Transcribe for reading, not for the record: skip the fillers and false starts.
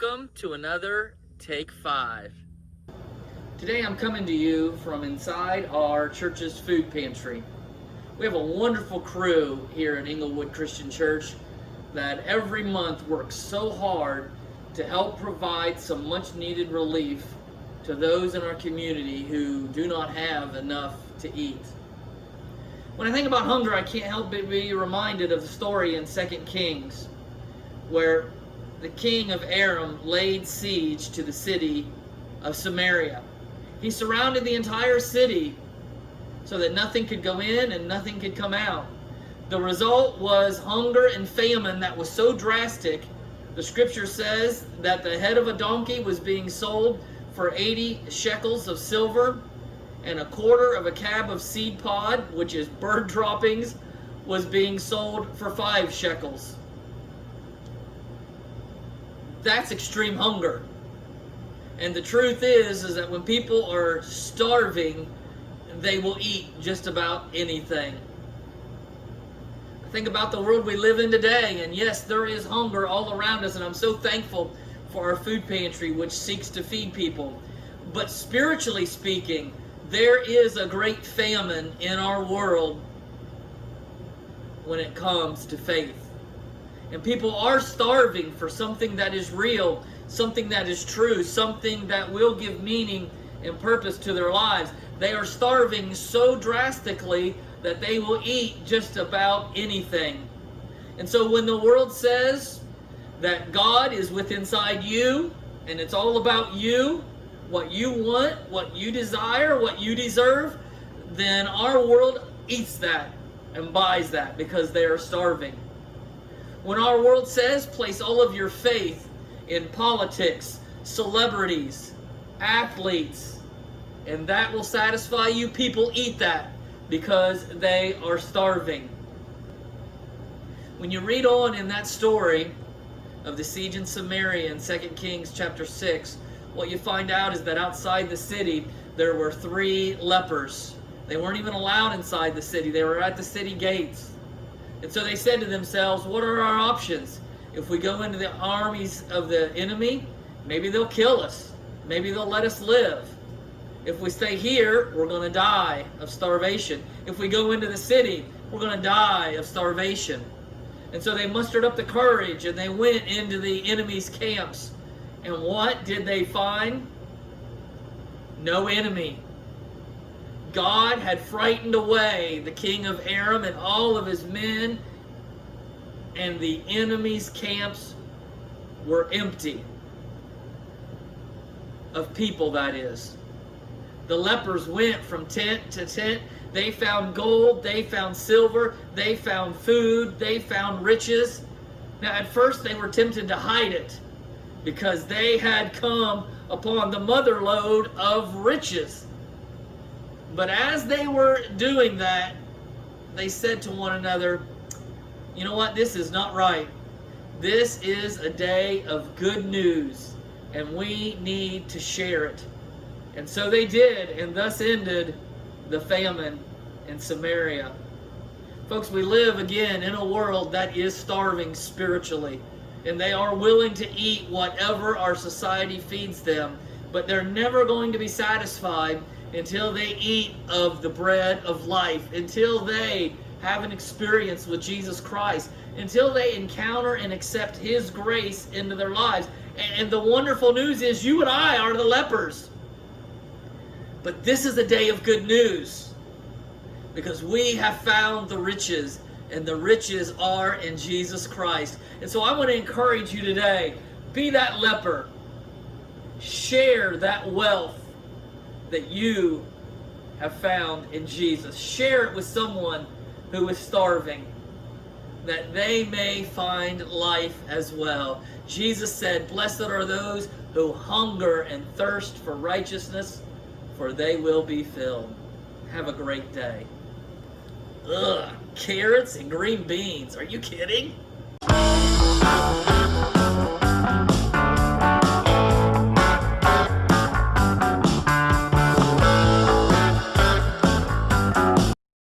Welcome to another Take 5. Today I'm coming to you from inside our church's food pantry. We have a wonderful crew here at Englewood Christian Church that every month works so hard to help provide some much needed relief to those in our community who do not have enough to eat. When I think about hunger, I can't help but be reminded of the story in 2 Kings where the king of Aram laid siege to the city of Samaria. He surrounded the entire city so that nothing could go in and nothing could come out. The result was hunger and famine that was so drastic. The scripture says that the head of a donkey was being sold for 80 shekels of silver, and a quarter of a cab of seed pod, which is bird droppings, was being sold for 5 shekels. That's extreme hunger. And the truth is that when people are starving, they will eat just about anything. Think about the world we live in today, and yes, there is hunger all around us, and I'm so thankful for our food pantry, which seeks to feed people. But spiritually speaking, there is a great famine in our world when it comes to faith. And people are starving for something that is real, something that is true, something that will give meaning and purpose to their lives. They are starving so drastically that they will eat just about anything. And so when the world says that God is within inside you, and it's all about you, what you want, what you desire, what you deserve, then our world eats that and buys that because they are starving. When our world says place all of your faith in politics, celebrities, athletes, and that will satisfy you, people eat that because they are starving. When you read on in that story of the siege in Samaria in 2 Kings chapter 6, what you find out is that outside the city there were 3 lepers. They weren't even allowed inside the city. They were at the city gates. And so they said to themselves, what are our options? If we go into the armies of the enemy, maybe they'll kill us. Maybe they'll let us live. If we stay here, we're going to die of starvation. If we go into the city, we're going to die of starvation. And so they mustered up the courage and they went into the enemy's camps. And what did they find? No enemy. God had frightened away the king of Aram and all of his men, and the enemy's camps were empty of people, that is. The lepers went from tent to tent. They found gold, they found silver, they found food, they found riches. Now at first they were tempted to hide it because they had come upon the mother lode of riches. But as they were doing that, they said to one another, you know what, this is not right. This is a day of good news, and we need to share it. And so they did, and thus ended the famine in Samaria. Folks, we live again in a world that is starving spiritually, and they are willing to eat whatever our society feeds them, but they're never going to be satisfied until they eat of the bread of life, until they have an experience with Jesus Christ, until they encounter and accept His grace into their lives. And the wonderful news is you and I are the lepers. But this is a day of good news because we have found the riches, and the riches are in Jesus Christ. And so I want to encourage you today, be that leper. Share that wealth that you have found in Jesus. Share it with someone who is starving, that they may find life as well. Jesus said, blessed are those who hunger and thirst for righteousness, for they will be filled. Have a great day. Ugh, carrots and green beans. Are you kidding?